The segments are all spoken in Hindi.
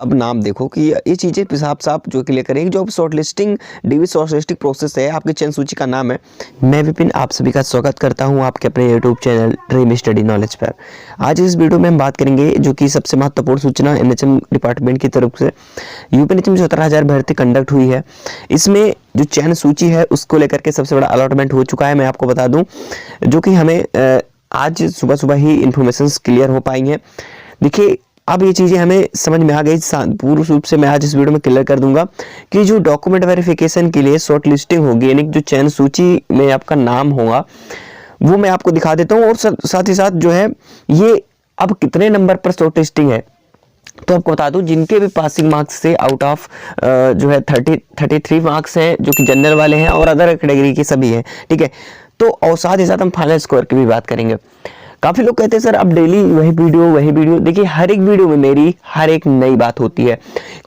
अब नाम देखो कि ये चीज़ें साफ साफ जो क्लियर करेंगे। जो short listing DV short listing process है, आपकी चयन सूची का नाम है। मैं विपिन आप सभी का स्वागत करता हूं आपके अपने YouTube channel dream study knowledge पर। आज इस वीडियो में हम बात करेंगे जो कि सबसे महत्वपूर्ण सूचना एनएचएम डिपार्टमेंट की तरफ से यूपी एनएचएम 17,000 भर्ती कंडक्ट हुई है। इसमें जो चयन सूची है उसको लेकर के सबसे बड़ा अलॉटमेंट हो चुका है। मैं आपको बता दूँ जो कि हमें आज सुबह सुबह ही इंफॉर्मेशन क्लियर हो पाई हैं। देखिए अब ये चीज़ें हमें समझ में आ गई। पूर्ण रूप से मैं आज इस वीडियो में क्लियर कर दूंगा कि जो डॉक्यूमेंट वेरिफिकेशन के लिए शॉर्ट लिस्टिंग होगी, यानी जो चयन सूची में आपका नाम होगा वो मैं आपको दिखा देता हूँ। और साथ ही साथ जो है ये अब कितने नंबर पर शॉर्ट लिस्टिंग है तो आपको बता दूं, जिनके भी पासिंग मार्क्स से आउट ऑफ जो है 33 मार्क्स हैं जो कि जनरल वाले हैं और अदर कैटेगरी के सभी हैं, ठीक है। तो और साथ ही साथ हम फाइनल स्कोर की भी बात करेंगे। काफी लोग कहते हैं सर अब डेली वही वीडियो। देखिए हर एक वीडियो में मेरी हर एक नई बात होती है,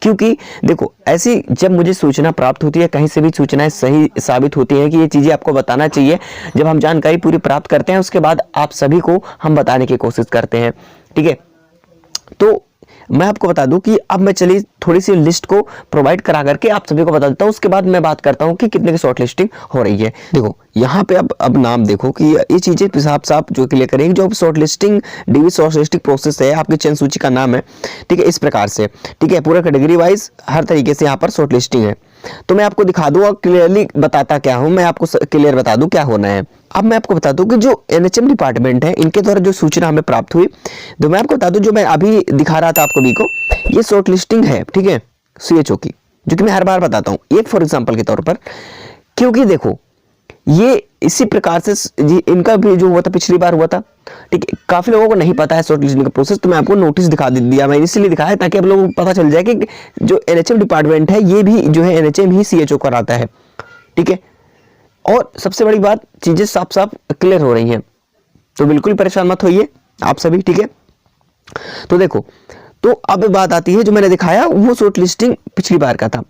क्योंकि देखो ऐसी जब मुझे सूचना प्राप्त होती है, कहीं से भी सूचनाएं सही साबित होती हैं कि ये चीजें आपको बताना चाहिए। जब हम जानकारी पूरी प्राप्त करते हैं उसके बाद आप सभी को हम बताने की कोशिश करते हैं, ठीक है। तो मैं आपको बता दूं कि अब मैं चलिए थोड़ी सी लिस्ट को प्रोवाइड करा करके आप सभी को बता देता हूं। उसके बाद मैं बात करता हूं कि कितने की शॉर्ट लिस्टिंग हो रही है। देखो यहाँ पे अब नाम देखो कि ये चीजें साफ साफ जो क्लियर करेंगे। जो short listing DV short listing process है, आपकी चयन सूची का नाम है, ठीक है, इस प्रकार से, ठीक है। पूरा कैटेगरी वाइज हर तरीके से यहाँ पर शॉर्ट लिस्टिंग है। तो मैं आपको दिखा दूं और क्लियरली बताता क्या हूं, मैं आपको क्लियर बता दूं क्या होना है। अब मैं आपको बता दूं कि जो एनएचएम डिपार्टमेंट है इनके द्वारा जो सूचना हमें प्राप्त हुई, तो मैं आपको बता दूं जो मैं अभी दिखा रहा था आपको भी को, ये शॉर्ट लिस्टिंग है, ठीक है, सीएचओ की, जो कि मैं हर बार बताता हूं एक फॉर एग्जांपल के तौर पर। क्योंकि देखो ये इसी प्रकार से इनका भी जो हुआ था पिछली बार हुआ था, ठीक है। काफी लोगों को नहीं पता है शॉर्ट लिस्टिंग का प्रोसेस, तो मैं आपको नोटिस दिखा दिया। मैं इसलिए दिखाया ताकि आप लोगों को पता चल जाए कि जो एनएचएम डिपार्टमेंट है ये भी जो है एनएचएम ही सीएचओ कराता है, ठीक है। और सबसे बड़ी बात, चीजें साफ साफ क्लियर हो रही हैं, तो बिल्कुल परेशान मत होइए आप सभी, ठीक है। तो देखो, तो अब बात आती है जो मैंने दिखाया वो शॉर्ट लिस्टिंग पिछली बार का था।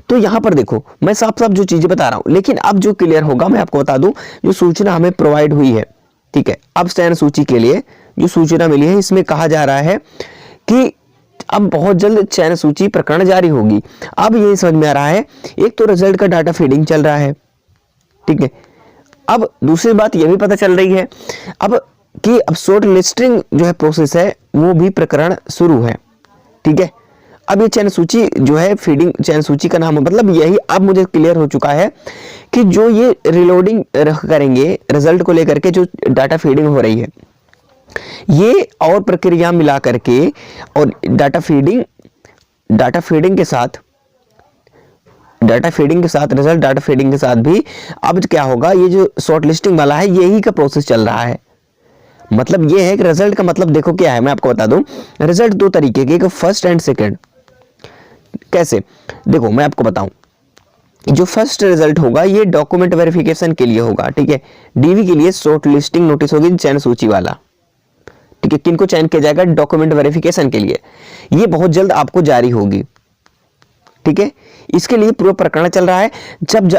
तो यहां पर देखो मैं साफ साफ जो चीजें बता रहा हूं, लेकिन अब जो क्लियर होगा मैं आपको बता दूं जो सूचना हमें प्रोवाइड हुई है, ठीक है। अब चयन सूची के लिए जो सूचना मिली है इसमें कहा जा रहा है कि अब बहुत जल्द चयन सूची प्रकरण जारी होगी। अब ये समझ में आ रहा है, एक तो रिजल्ट का डाटा फीडिंग चल रहा है, ठीक है। अब दूसरी बात यह भी पता चल रही है अब कि अब शॉर्ट लिस्टिंग जो है प्रोसेस है वो भी प्रकरण शुरू है, ठीक है। अब ये चयन सूची जो है फीडिंग चयन सूची का नाम है, मतलब यही अब मुझे क्लियर हो चुका है कि जो ये रिलोडिंग करेंगे रिजल्ट को लेकर के जो डाटा फीडिंग हो रही है, ये और प्रक्रिया मिला करके और डाटा फीडिंग के साथ रिजल्ट डाटा फीडिंग के साथ भी अब क्या होगा, ये जो शॉर्ट लिस्टिंग वाला है यही का प्रोसेस चल रहा है। मतलब ये है कि रिजल्ट का मतलब देखो क्या है, मैं आपको बता दूं। रिजल्ट दो तरीके के, एक फर्स्ट एंड सेकंड। कैसे देखो मैं आपको बताऊं, जो फर्स्ट रिजल्ट होगा ये डॉक्यूमेंट वेरिफिकेशन के लिए होगा, ठीक है। डीवी के लिए शॉर्ट लिस्टिंग नोटिस होगी चयन सूची वाला, ठीक है। किनको चयन किया जाएगा, डॉक्यूमेंट वेरिफिकेशन के लिए। ये बहुत जल्द आपको जारी होगी, ठीक है। इसके लिए पूरा प्रकरण चल रहा है।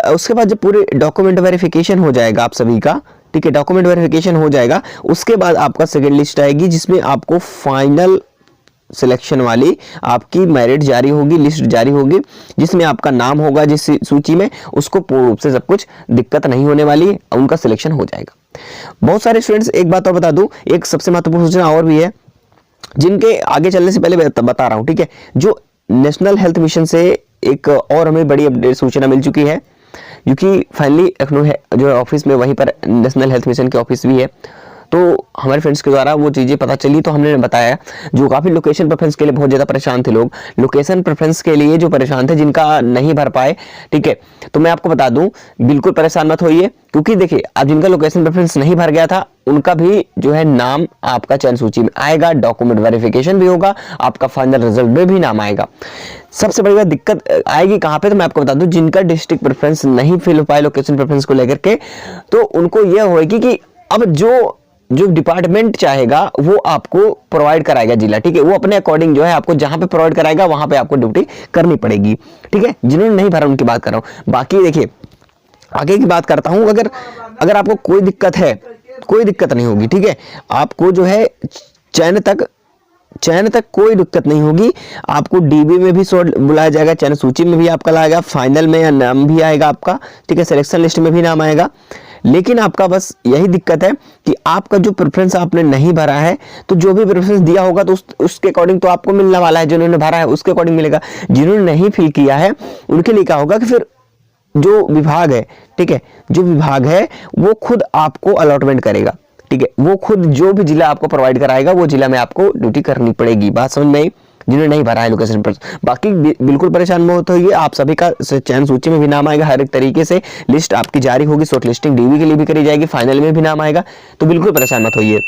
उसके बाद जब पूरे डॉक्यूमेंट वेरिफिकेशन हो जाएगा आप सभी का, ठीक है, डॉक्यूमेंट वेरिफिकेशन हो जाएगा, उसके बाद आपका सेकंड लिस्ट आएगी जिसमें आपको फाइनल सिलेक्शन वाली आपकी मेरिट जारी होगी, लिस्ट जारी होगी, जिसमें आपका नाम होगा जिस सूची में, उसको पूर्ण रूप से सब कुछ दिक्कत नहीं होने वाली, उनका सिलेक्शन हो जाएगा। बहुत सारे स्टूडेंट्स, एक बात और बता दूं, एक सबसे महत्वपूर्ण सूचना और भी है जिनके आगे चलने से पहले बता रहा हूं, ठीक है। जो नेशनल हेल्थ मिशन से एक और हमें बड़ी अपडेट सूचना मिल चुकी है, क्योंकि फाइनली लखनऊ जो ऑफिस में वहीं पर नेशनल हेल्थ मिशन के ऑफिस भी है, तो हमारे फ्रेंड्स के द्वारा वो चीजें पता चली तो हमने बताया। जो काफी लोकेशन प्रेफरेंस के लिए बहुत ज्यादा परेशान थे लोग, लोकेशन प्रेफरेंस के लिए जो परेशान थे, जिनका नहीं भर पाए, ठीक है, तो मैं आपको बता दूं बिल्कुल परेशान मत होइए, क्योंकि देखिए अब जिनका लोकेशन प्रेफरेंस नहीं भर गया था उनका भी जो है नाम आपका चयन सूची में आएगा, डॉक्यूमेंट वेरिफिकेशन भी होगा, आपका फाइनल रिजल्ट में भी नाम आएगा। सबसे बड़ी बात दिक्कत आएगी कहां पे, तो मैं आपको बता दूं जिनका डिस्ट्रिक्ट प्रेफरेंस नहीं फिल हो पाए लोकेशन प्रेफरेंस को लेकर के, तो उनको यह होगी कि अब जो डिपार्टमेंट चाहेगा वो आपको प्रोवाइड कराएगा जिला, ठीक है। वो अपने अकॉर्डिंग जो है आपको जहां पे प्रोवाइड कराएगा वहां पे आपको ड्यूटी करनी पड़ेगी, ठीक है। जिन्होंने नहीं भरा उनकी बात कर रहा हूं। बाकी देखिए आगे की बात करता हूं, अगर आपको कोई दिक्कत है, कोई दिक्कत नहीं होगी, ठीक है। आपको जो है चयन तक चयन तक कोई दिक्कत नहीं होगी, आपको डीबी में भी शॉर्ट बुलाया जाएगा, चयन सूची में भी आपका लाएगा, फाइनल में नाम भी आएगा आपका, ठीक है, सिलेक्शन लिस्ट में भी नाम आएगा। लेकिन आपका बस यही दिक्कत है कि आपका जो प्रेफरेंस आपने नहीं भरा है, तो जो भी प्रेफरेंस दिया होगा तो उसके अकॉर्डिंग तो आपको मिलने वाला है, जिन्होंने भरा है उसके अकॉर्डिंग मिलेगा। जिन्होंने नहीं फिल किया है उनके लिए क्या होगा कि फिर जो विभाग है, ठीक है, जो विभाग है वो खुद आपको अलॉटमेंट करेगा, ठीक है, वो खुद जो भी जिला आपको प्रोवाइड कराएगा वो जिला में आपको ड्यूटी करनी पड़ेगी। बात समझ में आई? जिन्होंने नहीं भरा है लोकेशन पर, बाकी बिल्कुल परेशान मत होइए, आप सभी का चयन सूची में भी नाम आएगा, हर एक तरीके से लिस्ट आपकी जारी होगी, शॉर्ट लिस्टिंग डीवी के लिए भी करी जाएगी, फाइनल में भी नाम आएगा, तो बिल्कुल परेशान मत होइए।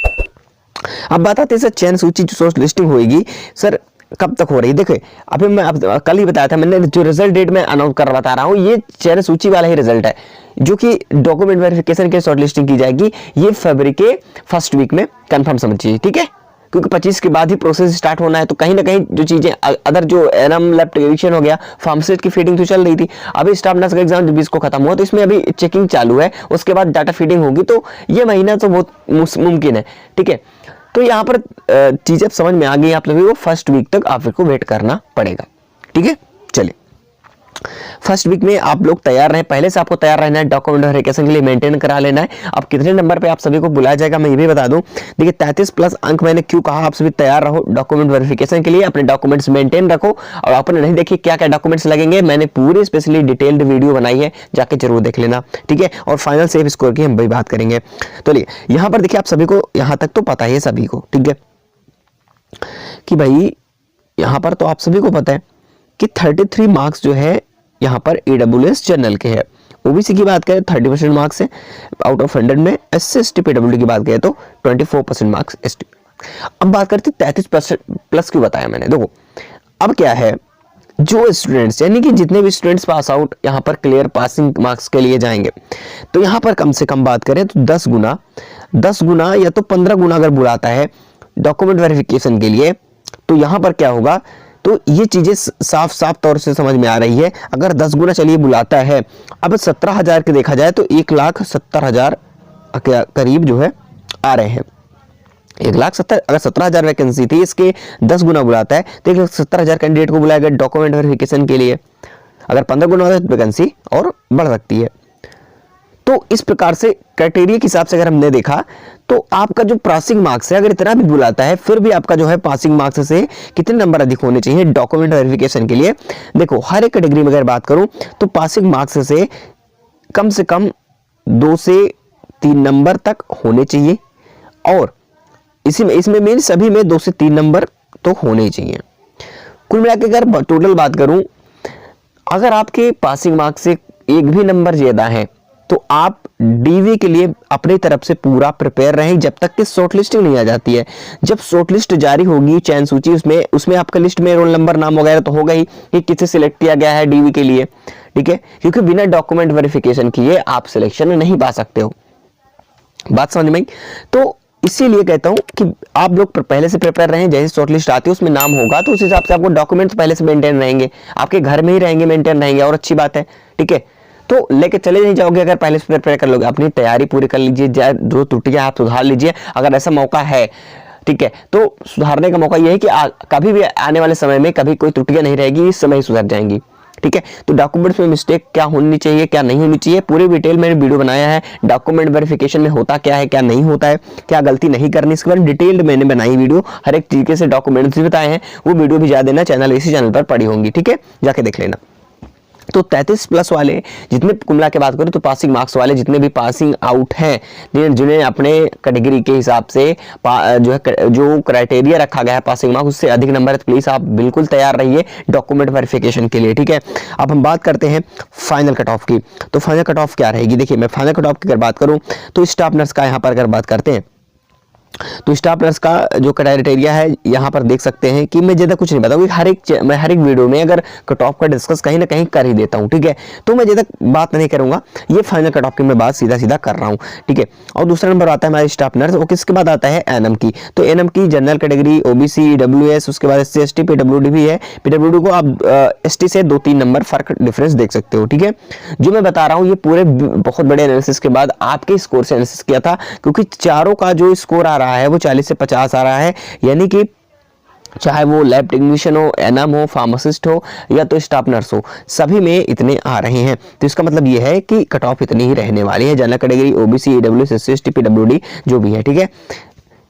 अब बात आती है सर चयन सूची जो शॉर्ट लिस्टिंग होगी सर कब तक हो रही है? देखिए अभी मैं कल ही बताया था मैंने, जो रिजल्ट डेट में अनाउंस कर बता रहा हूँ, ये चयन सूची वाला ही रिजल्ट है, जो कि डॉक्यूमेंट वेरिफिकेशन के शॉर्ट लिस्टिंग की जाएगी, ये फरवरी के फर्स्ट वीक में कंफर्म समझिए, ठीक है, क्योंकि 25 के बाद ही प्रोसेस स्टार्ट होना है। तो कहीं ना कहीं जो चीजें अदर जो एनएम लैब टेक्नीशियन हो गया, फार्मासिस्ट की फीडिंग तो चल रही थी, अभी स्टाफ नर्स का एग्जाम 20 को खत्म हुआ, तो इसमें अभी चेकिंग चालू है, उसके बाद डाटा फीडिंग होगी, तो ये महीना तो बहुत मुमकिन है, ठीक है। तो यहाँ पर चीजें समझ में आ गई आप लोगों को, फर्स्ट वीक तक आपको वेट करना पड़ेगा, ठीक है। चलिए फर्स्ट वीक में आप लोग तैयार रहें, पहले से आपको तैयार रहना है, डॉक्यूमेंट वेरिफिकेशन के लिए मेंटेन करा लेना है। अब कितने नंबर पे आप सभी को बुलाया जाएगा मैं ये भी बता दूं, देखिए 33 प्लस अंक मैंने क्यों कहा, आप सभी तैयार रहो डॉक्यूमेंट वेरिफिकेशन के लिए, अपने डॉक्यूमेंट्स मेंटेन रखो, और आपने नहीं देखी क्या क्या डॉक्यूमेंट्स लगेंगे, मैंने पूरी स्पेशली डिटेल्ड वीडियो बनाई है, जाके जरूर देख लेना, ठीक है। और फाइनल सेफ स्कोर की हम भी बात करेंगे। तो यहाँ पर देखिए आप सभी को यहाँ तक तो पता ही है सभी को, ठीक है, कि भाई यहाँ पर तो आप सभी को पता है कि 33 मार्क्स जो है यहाँ पर AWS जनरल के है। ओबीसी की बात करें 30% मार्क्स है आउट ऑफ 100 में, SC ST PWD की बात करें तो 24% मार्क्स ST। अब बात करते 33% प्लस क्यों बताया मैंने, देखो अब क्या है, जो स्टूडेंट्स यानी कि जितने भी स्टूडेंट्स पास आउट यहाँ पर क्लियर पासिंग मार्क्स के लिए जाएंगे, तो यहाँ पर कम से कम बात करें तो 10 गुना या तो 15 गुना अगर बुलाता है डॉक्यूमेंट वेरिफिकेशन के लिए, तो यहाँ पर क्या होगा, तो ये चीजें साफ साफ तौर से समझ में आ रही है। अगर 10 गुना चलिए बुलाता है, अब 17,000 के देखा जाए तो 1,70,000 के करीब जो है आ रहे हैं, 1,70,000, अगर 17,000 वैकेंसी थी, इसके 10 गुना बुलाता है तो 1,70,000 कैंडिडेट को बुलाएगा डॉक्यूमेंट वेरिफिकेशन के लिए। अगर 15 गुना वैकेंसी और बढ़ सकती है। तो इस प्रकार से क्राइटेरिया के हिसाब से अगर हमने देखा तो आपका जो पासिंग मार्क्स है, अगर इतना भी बुलाता है फिर भी आपका जो है पासिंग मार्क्स से कितने नंबर अधिक होने चाहिए डॉक्यूमेंट वेरिफिकेशन के लिए। देखो हर एक कैटेगरी में अगर बात करूं तो पासिंग मार्क्स से कम 2 से 3 नंबर तक होने चाहिए, और इसमें मेन सभी में 2 से 3 नंबर तो होने ही चाहिए। कुल मिलाकर अगर टोटल बात करूं, अगर आपके पासिंग मार्क्स से एक भी नंबर ज्यादा है तो आप डीवी के लिए अपनी तरफ से पूरा प्रिपेयर रहें जब तक कि शॉर्टलिस्टिंग नहीं आ जाती है। जब शॉर्टलिस्ट जारी होगी चयन सूची, उसमें आपका लिस्ट में रोल नंबर नाम वगैरह तो होगा ही कि किसे सिलेक्ट किया गया है डीवी के लिए, ठीक है, क्योंकि बिना डॉक्यूमेंट वेरिफिकेशन किए आप सिलेक्शन नहीं पा सकते हो। बात समझ में आई? तो इसीलिए कहता हूं कि आप लोग पहले से प्रिपेयर रहें, जैसे शॉर्टलिस्ट आती है उसमें नाम होगा तो उस हिसाब से आपको डॉक्यूमेंट पहले से मेंटेन रहेंगे, आपके घर में ही रहेंगे, मेंटेन रहेंगे, और अच्छी बात है, ठीक है। तो लेके चले नहीं जाओगे, अगर पहले से प्रिपेयर कर लोगे, अपनी तैयारी पूरी कर लीजिए, जो त्रुटियां आप सुधार लीजिए, अगर ऐसा मौका है, ठीक है, तो सुधारने का मौका यह है कि कभी भी आने वाले समय में कभी कोई त्रुटियां नहीं रहेगी, इस समय ही सुधर जाएंगी, ठीक है। तो डॉक्यूमेंट्स में मिस्टेक क्या होनी चाहिए क्या नहीं होनी चाहिए, पूरी डिटेल मैंने वीडियो बनाया है, डॉक्यूमेंट वेरिफिकेशन में होता क्या है क्या नहीं होता है, क्या गलती नहीं करनी, इसके बारे में डिटेल्ड मैंने बनाई वीडियो, हर एक तरीके से डॉक्यूमेंट्स भी बताए हैं, वो वीडियो भी जा देना, इसी चैनल पर पड़ी होंगी, ठीक है, जाके देख लेना। तो 33 प्लस वाले जितने कुमला के बात करें तो पासिंग मार्क्स वाले जितने भी पासिंग आउट हैं, जिन्हें अपने कैटेगरी के हिसाब से जो क्राइटेरिया रखा गया है पासिंग मार्क्स उससे अधिक नंबर है, तो प्लीज आप बिल्कुल तैयार रहिए डॉक्यूमेंट वेरिफिकेशन के लिए, ठीक है। अब हम बात करते हैं फाइनल कट ऑफ की। तो फाइनल कट ऑफ क्या रहेगी, देखिए मैं फाइनल कट ऑफ की अगर बात करूं तो स्टाफ नर्स का यहाँ पर अगर बात करते हैं तो स्टाफ नर्स का जो क्राइटेरिया है यहाँ पर देख सकते हैं कि मैं ज्यादा कुछ नहीं बताऊंगा, मैं हर एक वीडियो में अगर कट ऑफ का डिस्कस कहीं ना कहीं कर ही देता हूँ, ठीक है, तो मैं ज्यादा बात नहीं करूंगा, ये फाइनल कट ऑफ की मैं बात सीधा कर रहा हूँ, ठीक है। और दूसरा नंबर आता है हमारे स्टाफ नर्स, और किसके बाद आता है एनएम की। तो एनएम की जनरल कैटेगरी, ओबीसी, ईडब्ल्यूएस, उसके बाद SC ST PWD भी है। PWD को आप ST से 2-3 नंबर फर्क डिफरेंस देख सकते हो, ठीक है। जो मैं बता रहा हूँ ये पूरे बहुत बड़े एनालिसिस के बाद आपके स्कोर से एनालिसिस किया था, क्योंकि चारों का जो स्कोर आ रहा है वो 40 से 50 आ रहा है, यानी कि चाहे वो लैब टेक्नीशियन हो, एनएम हो, फार्मासिस्ट हो या तो स्टाफ नर्स हो, सभी में इतने आ रहे हैं। तो इसका मतलब ये है कि कट ऑफ इतनी ही रहने वाली है, general category, OBC, EWS, SC, ST, PWD जो भी है, ठीक है।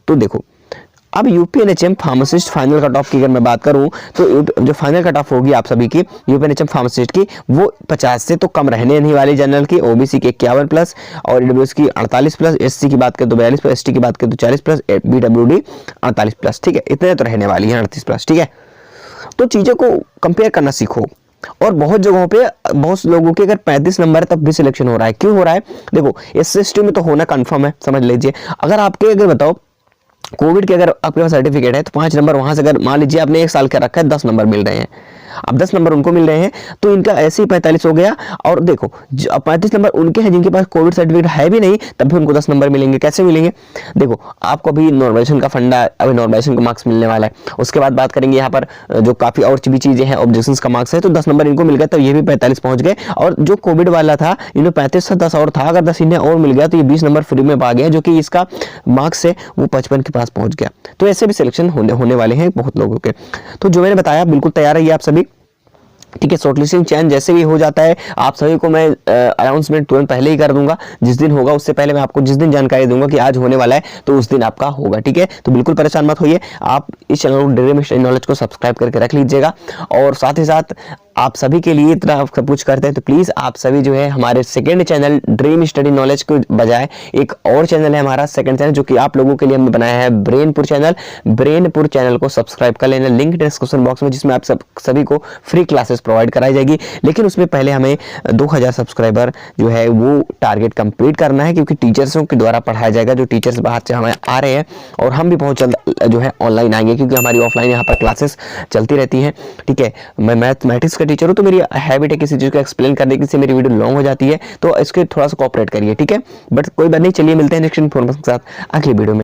तो देखो अब यूपीएनएचएम फार्मासिस्ट फाइनल कट ऑफ की अगर मैं बात करूं तो जो फाइनल कट ऑफ होगी आप सभी की यूपीएनएचएम फार्मासिस्ट की, वो 50 से तो कम रहने नहीं वाली। जनरल की, ओबीसी के 51 प्लस और ईडब्ल्यूएस की 48 प्लस, एससी की बात करें तो 42 प्लस, एसटी की बात करें तो 40 प्लस, बीडब्ल्यूडी 48 प्लस, ठीक है। इतने तो रहने वाली है, 38 प्लस, ठीक है। तो चीज़ों को कंपेयर करना सीखो। और बहुत जगहों पे बहुत लोगों के अगर 35 नंबर है तब भी सिलेक्शन हो रहा है। क्यों हो रहा है? देखो एसएसटी में तो होना कंफर्म है, समझ लीजिए। अगर आपके अगर बताओ कोविड के अगर आपके पास सर्टिफिकेट है तो 5 नंबर वहां से अगर मान लीजिए आपने 1 साल का रखा है, 10 नंबर मिल रहे हैं। अब 10 नंबर उनको मिल रहे हैं तो इनका ऐसे ही 45 हो गया। और देखो 35 नंबर उनके हैं जिनके पास कोविड सर्टिफिकेट है भी नहीं, तब भी उनको 10 नंबर मिलेंगे। कैसे मिलेंगे? देखो आपको अभी नॉर्मलाइजेशन का फंडा, अभी नॉर्मलाइजेशन का मार्क्स मिलने वाला है। उसके बाद बात करेंगे यहाँ पर जो काफी और भी चीजें हैं, ऑब्जेक्शंस का मार्क्स है, तो 10 नंबर इनको मिल गया तो ये भी 45 पहुंच गए। और जो कोविड वाला था इन्हें 35 था, 10 और था, अगर 10 इन्हें और मिल गया तो ये 20 नंबर फ्री में पा गया, जो कि इसका मार्क्स है वो 55 के पास पहुंच गया। तो ऐसे भी सिलेक्शन होने वाले हैं बहुत लोगों के। तो जो मैंने बताया बिल्कुल तैयार रहिए आप सभी, ठीक है। शॉर्टलिस्टिंग चयन जैसे भी हो जाता है आप सभी को मैं अनाउंसमेंट तुरंत पहले ही कर दूंगा। जिस दिन होगा उससे पहले मैं आपको जिस दिन जानकारी दूंगा कि आज होने वाला है तो उस दिन आपका होगा, ठीक है। तो बिल्कुल परेशान मत होइए, आप इस चैनल को ड्रीम स्टडी नॉलेज को सब्सक्राइब करके रख लीजिएगा। और साथ ही साथ आप सभी के लिए इतना सब कुछ करते हैं तो प्लीज आप सभी जो है हमारे second channel dream study knowledge के बजाय एक और चैनल है हमारा सेकंड चैनल, जो कि आप लोगों के लिए हमने बनाया है, ब्रेनपुर चैनल। ब्रेनपुर चैनल को सब्सक्राइब कर लेना, लिंक डिस्क्रिप्शन बॉक्स में, जिसमें आप सभी को फ्री क्लासेस प्रोवाइड कराई जाएगी। लेकिन उसमें पहले हमें 2000 सब्सक्राइबर जो है वो टारगेट कंप्लीट करना है, क्योंकि टीचर्सों के द्वारा पढ़ाया जाएगा। जो टीचर्स बाहर से हमें आ रहे हैं और हम भी बहुत जल्द जो है ऑनलाइन आएंगे, क्योंकि हमारी ऑफलाइन यहाँ पर क्लासेस चलती रहती हैं, ठीक है। मैं मैथमेटिक्स का टीचर हूँ तो मेरी हैबिट है किसी चीज को एक्सप्लेन करने की, मेरी वीडियो लॉन्ग हो जाती है, तो इसके थोड़ा सा कोऑपरेट करिए, ठीक है। बट कोई बात नहीं, चलिए मिलते हैं नेक्स्ट इन्फॉर्मेशन के साथ अगली वीडियो में।